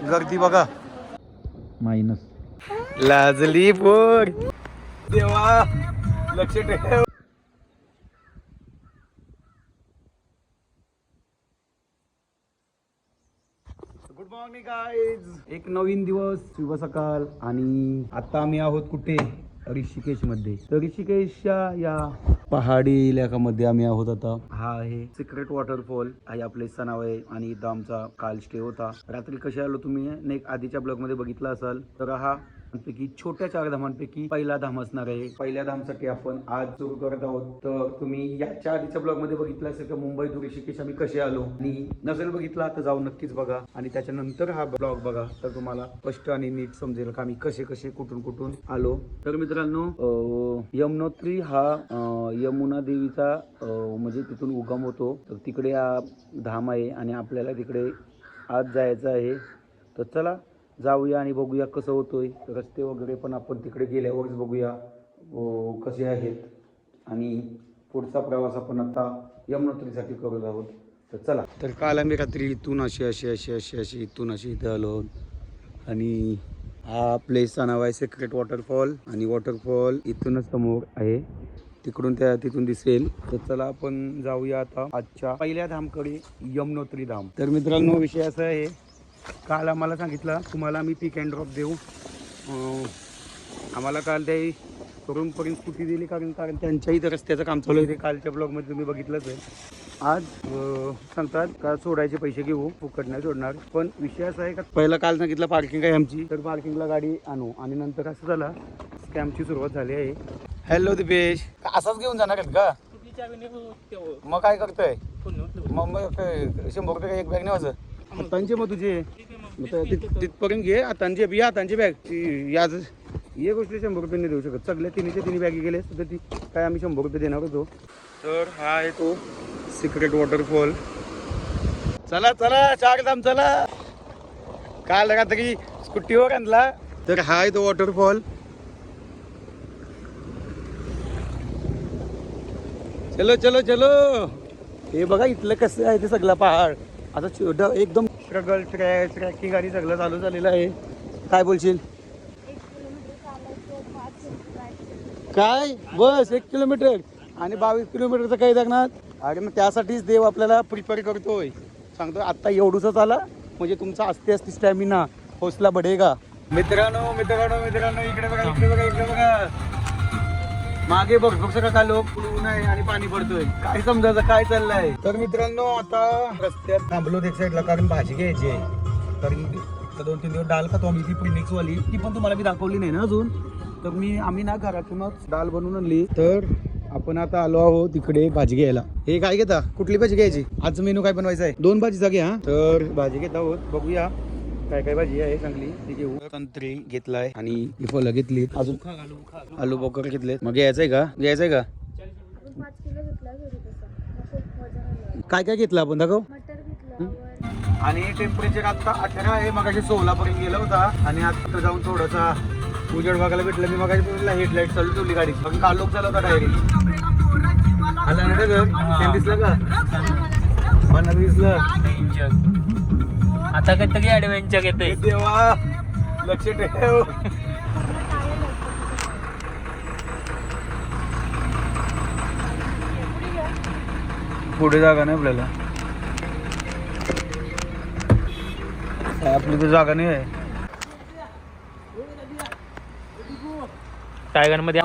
गर्दी बघा मायनस. लाजली पोर देवा लक्ष ठेव. Good morning guys. एक नवीन दिवस, शुभ सकाळ. आणि आता आम्ही आहोत कुठे? ऋषिकेश मध्ये. तर ऋषिकेशच्या या पहाडी इलाक्यामध्ये आम्ही आहोत आता. हा आहे सिक्रेट वॉटरफॉल आहे आपले नाव आहे. आणि इथं आमचा काल स्टे होता. रात्री कसे आलो तुम्ही आधीच्या ब्लॉग मध्ये बघितला असाल. तर हा पैकी छोट्या 4 धामांपैकी पहिला धाम असणार आहे. पहिल्या धामसाठी आपण आज सुरू करत आहोत. तर तुम्ही याच्या आधीच्या ब्लॉग मध्ये बघितलं असेल की मुंबई टू ऋषिकेश आम्ही कसे आलो. आणि नसेल बघितला तर जाऊन नक्कीच बघा. आणि त्याच्यानंतर हा ब्लॉग बघा तर तुम्हाला स्पष्ट आणि नीट समजेल का आम्ही कसे कसे कुठून कुठून आलो. तर मित्रांनो, यमुनोत्री हा यमुना देवीचा म्हणजे तिथून उगम होतो. तर तिकडे हा धाम आहे आणि आपल्याला तिकडे आज जायचं आहे. तर चला जाऊया आणि बघूया कसं होतोय. रस्ते वगैरे पण आपण तिकडे गेल्यावरच बघूया कसे आहेत. आणि पुढचा प्रवास आपण आता यमुनोत्रीसाठी करत आहोत. तर चला. तर काल आम्ही रात्री इथून अशी इथून अशी इथे आलो. आणि हा प्लेसचं नाव आहे सिक्रेट वॉटरफॉल. आणि वॉटरफॉल इथूनच समोर आहे, तिथून दिसेल. तर चला आपण जाऊया आता आजच्या पहिल्या धामकडे, यमुनोत्री धाम. तर मित्रांनो, विषय असा आहे, काल आम्हाला सांगितलं तुम्हाला आम्ही पिक अँड ड्रॉप देऊ. आम्हाला काल ते रूमपर्यंत स्कूटी दिली कारण त्यांच्याही इथं रस्त्याचं काम चालू आहे. ते कालच्या ब्लॉगमध्ये तुम्ही बघितलंच आहे. आज सांगतात का सोडायचे पैसे घेऊ, फुकट नाही सोडणार. पण विषय असा आहे का पहिला काल सांगितलं पार्किंग आहे आमची, तर पार्किंगला गाडी आणू. आणि नंतर असं झालं स्कॅमची सुरुवात झाली आहे. हॅलो दिपेश, असाच घेऊन जाणार आहेत का? मग काय करतोय? मग 100 रुपये एक बॅग नेवायचं हातांचे. मग तुझे तिथपर्यंत घे हातांचे बॅग. याच ये गोष्टी 100 रुपये नाही देऊ शकत. सगळ्या तिन्ही बॅगी गेले तर ती काय आम्ही 100 रुपये देणार होतो. तर हा आहे तो सिक्रेट वॉटरफॉल. चला चला 4 धाम चला. काल रात्री स्कूटीवर आणला. तर हा आहे तो वॉटरफॉल. चलो चलो चलो. हे बघा इथलं कसं आहे ते सगळं पहाड. आता छोटं एकदम ट्रॅकिंग आणि सगळं चालू झालेलं आहे. काय बोलशील? काय बस 1 किलोमीटर आणि 22 किलोमीटरचं काही लागणार. अरे मग त्यासाठीच देव आपल्याला प्रिपेअर करतोय. सांगतो आत्ता एवढूच आला म्हणजे तुमचा असते स्टॅमिना हौसला बढेगा. मित्रांनो इकडे बघा मागे बघ सगळं लोक ऊन आहे आणि पाणी पडतोय. काय समजायचं काय चाललंय. तर मित्रांनो, आता रस्त्यात थांबलो एक साईडला कारण भाजी घ्यायची आहे. कारण 2-3 दिवस डाल खातो आम्ही. ती प्रिमिक्स वाली ती पण तुम्हाला मी दाखवली नाही ना अजून. तर आम्ही ना घरातूनच डाल बनवून आणली. तर आपण आता आलो आहोत तिकडे भाजी घ्यायला. हे काय घेता? कुठली भाजी घ्यायची? आज मेनू काय बनवायचा आहे? 2 भाजीचा घ्या. तर भाजी घेत आहोत, बघूया काय काय भाजी आहे चांगली ती घेऊ. संत्री घेतलाय आणि फळं घेतली. अजून आलू बोकर घेतले. मग घ्यायचंय का? काय काय घेतलं आपण दाखव. आणि टेम्परेचर आता 18 आहे. मग 16 पर्यंत गेला होता. आणि आता जाऊन थोडासा उजेड बघायला भेटलं. मी मग हेडलाईट चालू ठेवली गाडी. मग काल लोक चालू होता डायरेक्ट आला ना घर दिसलं का? मला दिसलं. आता काहीतरी ऍडव्हेंचर येते. देवा लक्ष ठेव. पुढे जागा नाही आपल्याला. आपली तर जागा नाही आहे. टायगर मध्ये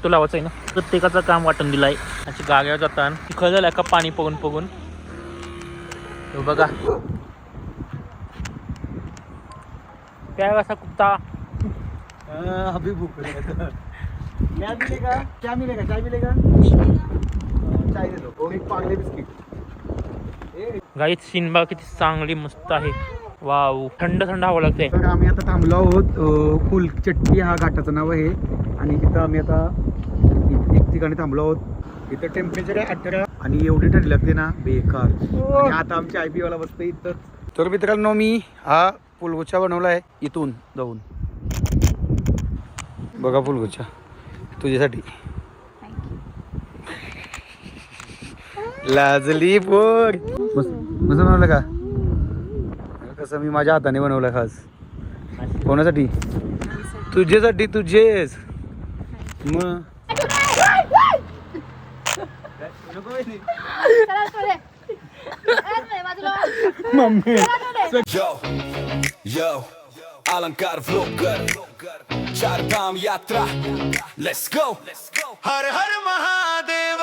तो लावायचा आहे ना. प्रत्येकाचं काम वाटून दिलाय. अशी गाड्या जातात चिखल झालाय का पाणी पगून बघा. काय असा कुत्ता अभी भूख क्या मिलेगा? चाय मिलेगा? चाय दे दो और एक पार्ले बिस्किट. गाईत शिनबा किती चांगली मस्त आहे. वाव, थंड हवा लागते. तर आम्ही आता थांबलो आहोत. फुलचट्टी हा घाटाचं नाव आहे. आणि तिथं आम्ही आता एक ठिकाणी थांबलो आहोत. इथं टेम्परेचर आहे 18 आणि एवढी थंडी लागते ना बेकार. आणि आता आमची IB वाला बसते इथं. तर मित्रांनो, मी हा फुलगुच्छा बनवला आहे इथून जाऊन. बघा फुलगुच्छा तुझ्यासाठी. लाजली पोर. मस्त बनवलं का? कसं मी माझ्या हाताने बनवलं खास. कोणासाठी? तुझ्यासाठी. तुझेच मग मम्मी. Yo, अलंकार व्लॉगर, चारधाम यात्रा, let's go. Her her Mahadev.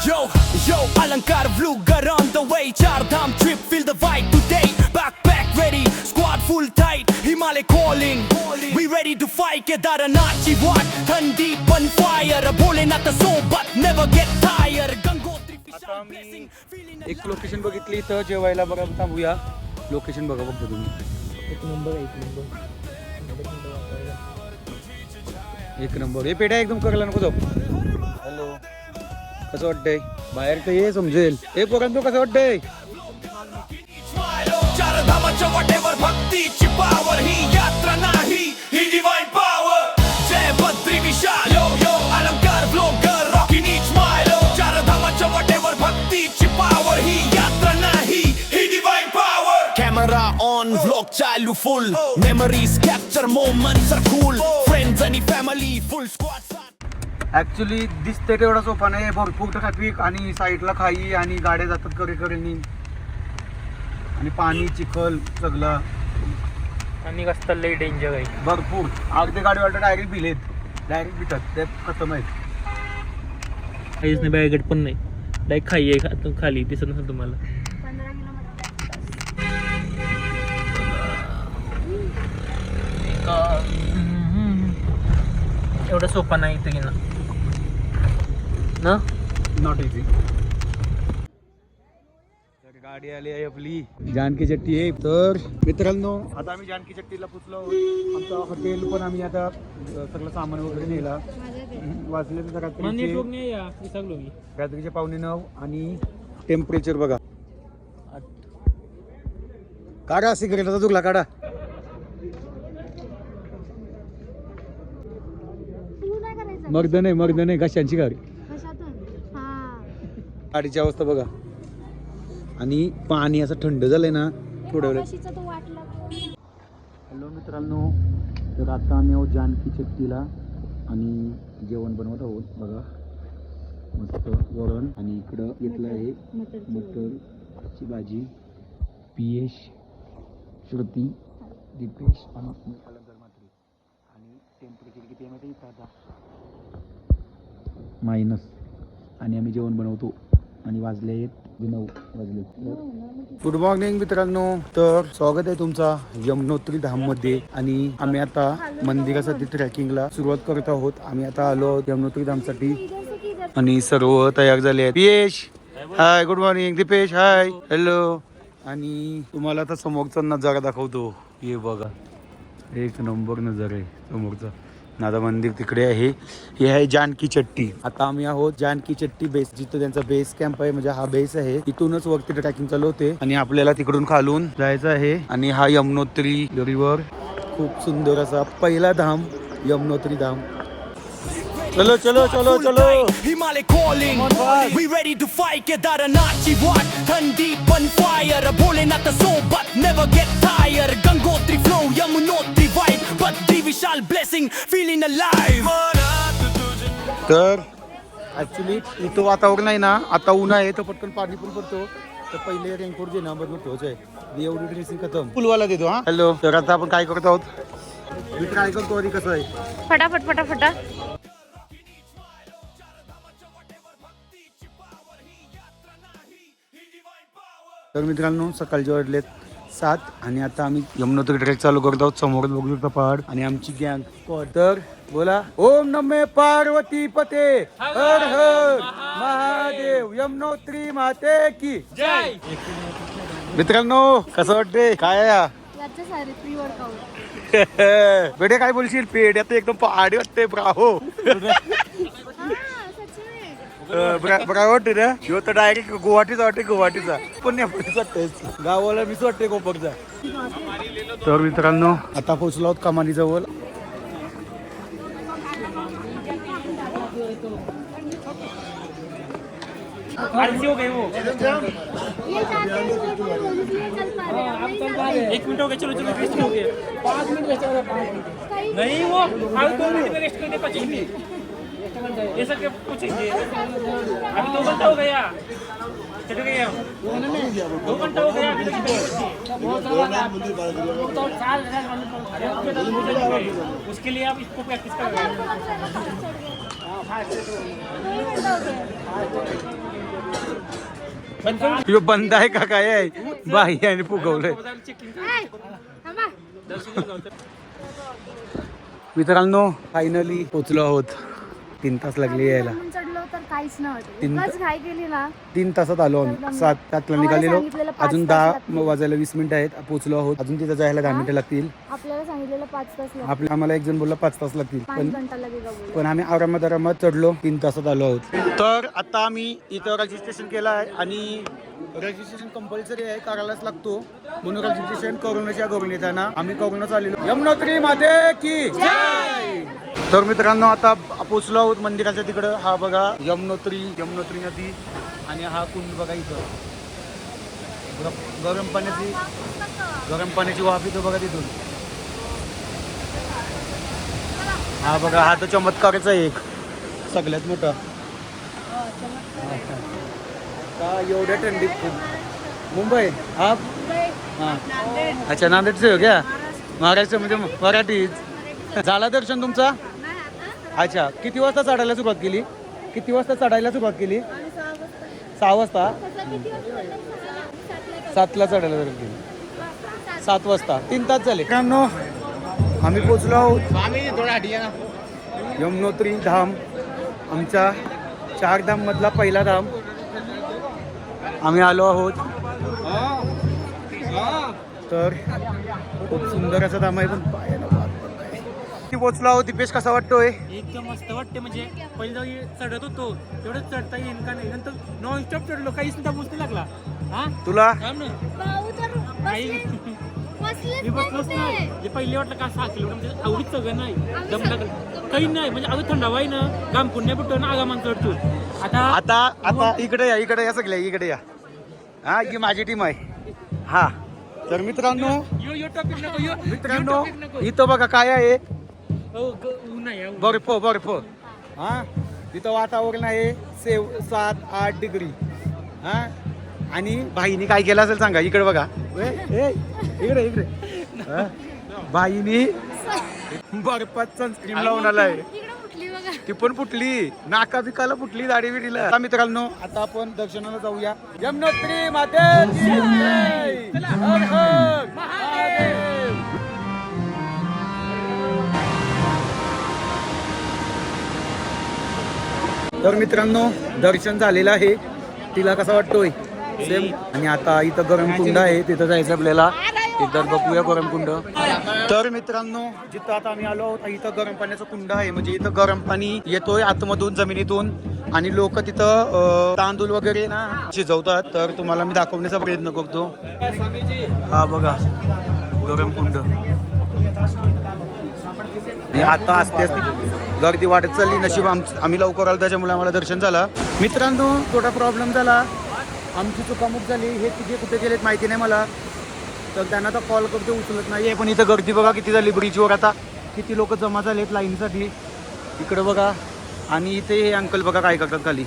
Yo, अलंकार vlogger on the way. Chardham trip, feel the vibe today. Backpack ready, squad full tight. Himalaya calling, we ready to fight. केदारनाथची वाट, थंडी पण fire. भोलेनाथ सोबत, never get tired. गंगोत्री आता मी एक लोकेशन बघितली तर जेवायला बघा थांबूया. लोकेशन बघा बघतो तुम्ही. एक नंबर. हे पेढ्या एकदम करायला नको जाऊ. हॅलो, कसं वाटतंय? बाहेर तर ये समजेल. हे पोरांनो कसं वाटतंय? चारधामाच्या वाटेवर भक्तीची पावर. ही यात्रा नाही, ही डिवाइन पॉवर. जय बद्री विशाल. यो यो अलंकार ब्लॉगर रॉकिंग इच माइल. चारधामाच्या वाटेवर भक्तीची पावर. ही यात्रा नाही, ही divine power. Camera on, vlog चालू full. Memories capture, moments are cool. Friends आणि फॅमिली फुल स्क्वॉड. ऍक्च्युली दिसते तेवढा सोपा नाही. भरपूर ट्रॅफिक आणि साईडला खाई आणि गाड्या जातात कडेकडेनी आणि पाणी चिखल सगळं आणि कसं लई डेंजर आहे. भरपूर. अर्धे गाडीवाले डायरेक्ट भिलेत. डायरेक्ट भितात ते खतम आहेत. काहीच नाही, बॅगेट पण नाही. डायरेक्ट खाई आहे खाली, दिसत नसेल तुम्हाला. 15 एवढं सोपा नाही इथं घेणं ना. Not easy. गाडी आली आहे आपली जानकी चट्टी आहे. तर मित्रांनो आता आम्ही जानकी चट्टीला पोचलो आहोत. आमचं हॉटेल पण आम्ही आता सगळं सामान वगैरे नेला. वाजले तर रात्रीचे 8:45 आणि टेम्परेचर बघा. काढा सिगरेटचा चुकला काढा. मर्द नाही कशांची गाडी. गाडीची अवस्था बघा. आणि पाणी असं थंड झालंय ना थोड्या वेळात. हॅलो मित्रांनो, तर आता आम्ही आहोत जानकी चट्टीला आणि जेवण बनवत आहोत. बघा मस्त वरण आणि इकडं घेतलं आहे मटरची भाजी. पियेश, श्रुती, दीपेश आणि अलंकार मात्रे. आणि टेम्परेचर किती आहे माहिती आहे आता? मायनस. आणि आम्ही जेवण बनवतो आणि वाजले आहेत 9 वाजले. गुड मॉर्निंग मित्रांनो. तर स्वागत आहे तुमचा यमुनोत्री धाम मध्ये. आणि आम्ही आता मंदिरासाठी ट्रॅकिंगला सुरुवात करत आहोत. आम्ही आता आलो आहोत यमुनोत्री धामसाठी आणि सर्व तयार झाले आहेत. पियेश हाय, गुड मॉर्निंग. दीपेश हाय, हॅलो. आणि तुम्हाला आता समोरचा नजारा दाखवतो. हे बघा, एक नंबर नजारा आहे समोरचा. नादा मंदिर तिकडे आहे. हे आहे जानकी चट्टी. आता आम्ही आहोत जानकी चट्टी बेस, जिथं त्यांचा बेस कॅम्प आहे. म्हणजे हा बेस आहे. तिथूनच वरती ट्रॅकिंग चालू होते आणि आपल्याला तिकडून खालून जायचं आहे. आणि हा यमुनोत्री रिव्हर, खूप सुंदर असा पहिला धाम यमुनोत्री धाम. चलो चलो चलो चलो. Himalaya calling, we ready to fight. केदारनाथची वाट, थंडी पण फायर. भोलेनाथ सोबत, never get tired. Gangotri flow, Yamunotri vibe. Badri Vishal blessing, feeling alive. तर ऍक्च्युली इथं वातावरण आहे ना, आता ऊन आहे तर पटकन पाणी पण पडतो. तर पहिले रेनकोट जे ना बदलून ठेवायचं आहे. एवढी ड्रेसिंग खतम. फुलवाला देतो. हा हॅलो. तर आता आपण काय करत आहोत, मी ट्राय करतो आधी कसं आहे. फटाफट फटाफट. तर मित्रांनो सकाळचे वाजलेत 7 आणि आता आम्ही यमुनोत्री ट्रेक चालू करत आहोत. समोर बघू शकता पहाड आणि आमची गँग. तर बोला ओम नमे पार्वती पते हर हर महादेव यमुनोत्री माते की जय. मित्रांनो कसं वाटते, काय आहे हा? Pre workout. बेटे काय बोलशील? पेढ्यात एकदम पहाडी वाटते. ब्राहो. बरा वाटते ना. ह्यो तर डायरेक्ट गुवाहाटीचा वाटते. गुवाहाटीचा पुण्यापुढेच वाटते. गावाला मीच वाटते कोपरचा. तर मित्रांनो आता पोहोचलो आहोत कमानी जवळ. ये जाते हैं इसलिए चल पा रहे हैं. 1 मिनट हो गया, चलो चलो रेस्ट हो गया, 5 मिनट नहीं वो अभी 2 मिनट में रेस्ट करके पहुंचेंगे, ये सब क्या पूछेंगे, अभी 2 घंटा हो गया, चले गए हम 2 घंटा हो गया, उसके लिए आप इसको प्रैक्टिस कर रहे हैं। यो बंद आहे का काय आहे बाई आणि फुगवलंय. मित्रांनो फायनली पोचलो आहोत. 3 तास लागले यायला. चढलो तर काहीच नाही वाटत. 3 उगाच घाई केली ना. 3 तासात आलो आम्ही. 7:00 निघालेलो. सांगितलेलं 5 अजून तास 10 वाजायला 20 मिनिटं आहेत. पोचलो आहोत. अजून तिथं जायला 10 मिनिटं लागतील. आपल्याला सांगितलेलं 5 तास लागतील. आपल्या आम्हाला एक जण बोलला 5 तास लागतील. 5 घंटा लगेच बोलले. पण आम्ही आरामात चढलो. 3 तासात आलो आहोत. तर आता आम्ही इथं रजिस्ट्रेशन केलं आहे आणि रजिस्ट्रेशन कंपल्सरी आहे, करायलाच लागतो. म्हणून रजिस्ट्रेशन करूनच्या करून येताना आम्ही करूनच आलेलो. यमुनोत्री माते की जय. तर मित्रांनो आता पोचलो आहोत मंदिराच्या तिकडं. हा बघा यमुनोत्री नदी आणि हा कुंड बघा इथं. गरम पाण्याची वाफ इथं बघा तिथून. हा बघा हा तर चमत्कारच आहे एक सगळ्यात मोठा. का एवढ्या थंडीत मुंबई हा अच्छा नांदेडचे हो क्या महाराष्ट्र म्हणजे मराठीच. झाला दर्शन तुमचा? अच्छा किती वाजता चढायला सुरुवात केली? 6 वाजता. 7ला चढायला सुरुवात केली. 7 वाजता 3 तास झाले. मित्रांनो आम्ही पोचलो आहोत यमुनोत्री धाम. आमच्या 4 धाम मधला पहिला धाम आम्ही आलो आहोत. तर खूप सुंदर असं धाम आहे. पण पायाला पोचलो आहोत. दीपेश कसा वाटतोय? एकदम मस्त वाटते. म्हणजे पहिलं चढत होतो तेवढं चढता येईल का नाही, नंतर नॉन स्टॉप चढलो, काहीच सुद्धा बोलते लागला. हा तुला थांब ना. भाऊ तर काही मी बसलोच नाही. जे पहिले वाटलं का 6 किलोमीटर म्हणजे आवडीच सगळं नाही, दम लागलं काही नाही. म्हणजे अगदी थंडावा आहे ना, गाम पुण्य बुटतो ना, आगामान चढतो. आता इकडे या सगळ्या इकडे या. हा ही माझी टीम आहे. हा तर मित्रांनो यो टॉपिक नको, यो मित्रांनो topic नको. इथं बघा काय आहे. हो ऊन आहे, ऊन. बर्फ. हा तिथं वातावरण आहे 7-8 डिग्री. हा आणि भाईनी काय केलं असेल सांगा. इकडे बघा इकडे हा? भाईनी बर्फात सनस्क्रीन लावून आलाय. इकडे उठली बघा. ती पण फुटली, नाका बिकाला फुटली, दाढी बिडीला. मित्रांनो आता आपण दर्शनाला जाऊया. यमुनोत्री माते की जय. हर हर महादेव. तर मित्रांनो दर्शन झालेलं आहे. तिला कसा वाटतोय? सेम. आणि आता इथं गरम कुंड आहे, तिथं जायचं आपल्याला. एकदा बघूया गरम कुंड. तर मित्रांनो जिथं आता आम्ही आलो आहोत इथं गरम पाण्याचं कुंड आहे. म्हणजे इथं गरम पाणी येतोय आतमधून जमिनीतून आणि लोक तिथं तांदूळ वगैरे ना शिजवतात. तर तुम्हाला मी दाखवण्याचा प्रयत्न करतो. हा बघा गरम कुंड. आता असते गर्दी वाढत चालली. नशीब आम्ही लवकर आलो त्याच्यामुळे आम्हाला दर्शन झालं. मित्रांनो थोडा प्रॉब्लेम झाला, आमची चुकामुक झाली. हे तिथे कुठे गेलेत माहिती नाही मला. तर त्यांना तर कॉल करतो उचलत नाही. पण इथं गर्दी बघा किती झाली ब्रिजवर. आता किती लोक जमा झालेत लाईनसाठी. इकडं बघा. आणि इथे हे अंकल बघा काय करतात खाली.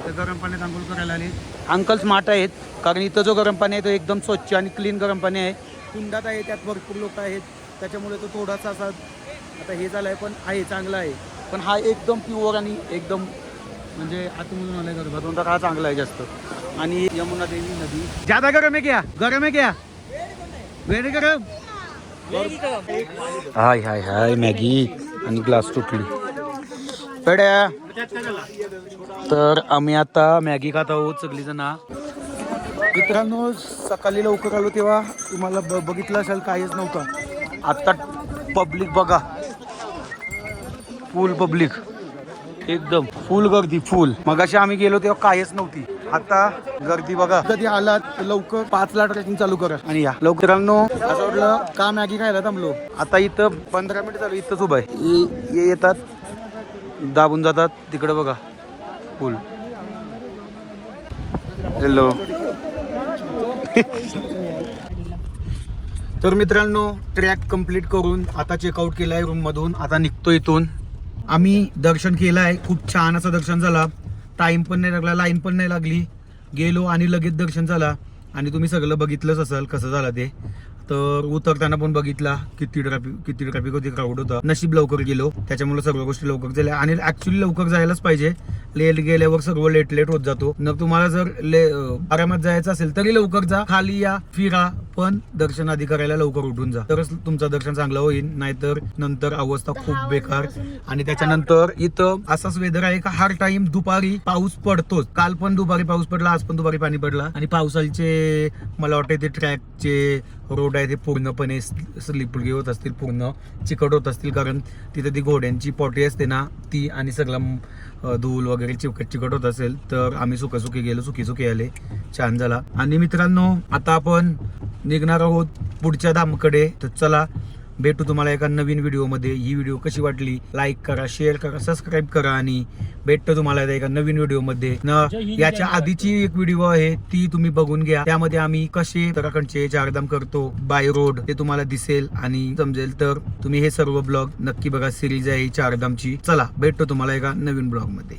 तर गरम पाण्यात आंघोळ करायला आले. अंकल स्मार्ट आहेत कारण इथं जो गरम पाणी आहे तो एकदम स्वच्छ आणि क्लीन गरम पाणी आहे. कुंडात आहे, त्यात भरपूर लोक आहेत, त्याच्यामुळे तो थोडासा असा आता हे झालं आहे. पण आहे चांगला आहे. पण हा एकदम प्युअर आणि एकदम म्हणजे आतमधून आलाय गर्भातून. तर हा चांगला आहे जास्त. आणि यमुना देवी नदी ज्यादा गरम आहे क्या? वेरी गरम. हाय मॅगी आणि ग्लास तुटली पेड्या. तर आम्ही आता मॅगी खात आहोत सगळीजण. मित्रांनो सकाळी लवकर आलो तेव्हा तुम्हाला बघितलं असेल काहीच नव्हतं. आता पब्लिक बघा, फुल पब्लिक, एकदम फुल गर्दी फुल. मगाशी आम्ही गेलो तेव्हा काहीच नव्हती. आता गर्दी बघा. कधी आलात लवकर 5ला ट्रेकिंग चालू करा आणि या लवकरांनो. असं वाटलं का मॅगी खायला थांबलो. आता इथं 15 मिनिट चालू इथंच उभं आहे. येतात दाबून जातात. तिकडे बघा फुल. हॅलो तर मित्रांनो ट्रॅक कंप्लीट करून आता चेकआउट केलाय रूम मधून. आता निघतो इथून. आम्ही दर्शन केलंय, खूप छान असं दर्शन झाला. टाइम पण नाही लागला, लाईन पण नाही लागली. गेलो आणि लगेच दर्शन झाला. आणि तुम्ही सगळं बघितलंच असेल कसं झालं ते. तर उतरताना पण बघितला किती ट्रॅफिक होती, क्राऊड होता. नशीब लवकर गेलो त्याच्यामुळे सर्व गोष्टी लवकर झाल्या. आणि ऍक्च्युली लवकर जायलाच पाहिजे. लेट गेल्यावर सर्व लेट होत जातो. मग तुम्हाला जर आरामात जायचं असेल तरी लवकर जा, खाली या, फिरा, पण दर्शन आधी करायला लवकर उठून जा, तरच तुमचं दर्शन चांगलं होईल. नाहीतर नंतर अवस्था खूप बेकार. आणि त्याच्यानंतर इथं असाच वेदर आहे का हर टाइम दुपारी पाऊस पडतोच. काल पण दुपारी पाऊस पडला, आज पण दुपारी पाणी पडला. आणि पावसाचे मला वाटतं ते ट्रॅकचे रोड आहे ते पूर्णपणे स्लिपरी होत असतील, पूर्ण चिकट होत असतील. कारण तिथे ती घोड्यांची पोटी असते ना ती, आणि सगळं धूल वगैरे चिकट होत असेल. तर आम्ही सुखी गेलो, सुखी आले, छान झाला. आणि मित्रांनो आता आपण निघणार आहोत पुढच्या धामकडे. तर चला भेटू तुम्हाला एका नवीन व्हिडिओमध्ये. ही व्हिडिओ कशी वाटली लाईक करा, शेअर करा, सबस्क्राईब करा. आणि भेटतो तुम्हाला एका नवीन व्हिडिओमध्ये. याच्या आधीची एक व्हिडिओ आहे ती तुम्ही बघून घ्या. त्यामध्ये आम्ही कसे उत्तराखंडचे चारधाम करतो बाय रोड ते तुम्हाला दिसेल आणि समजेल. तर तुम्ही हे सर्व ब्लॉग नक्की बघा. सिरीज आहे चारधामची. चला भेटतो तुम्हाला एका नवीन ब्लॉग मध्ये.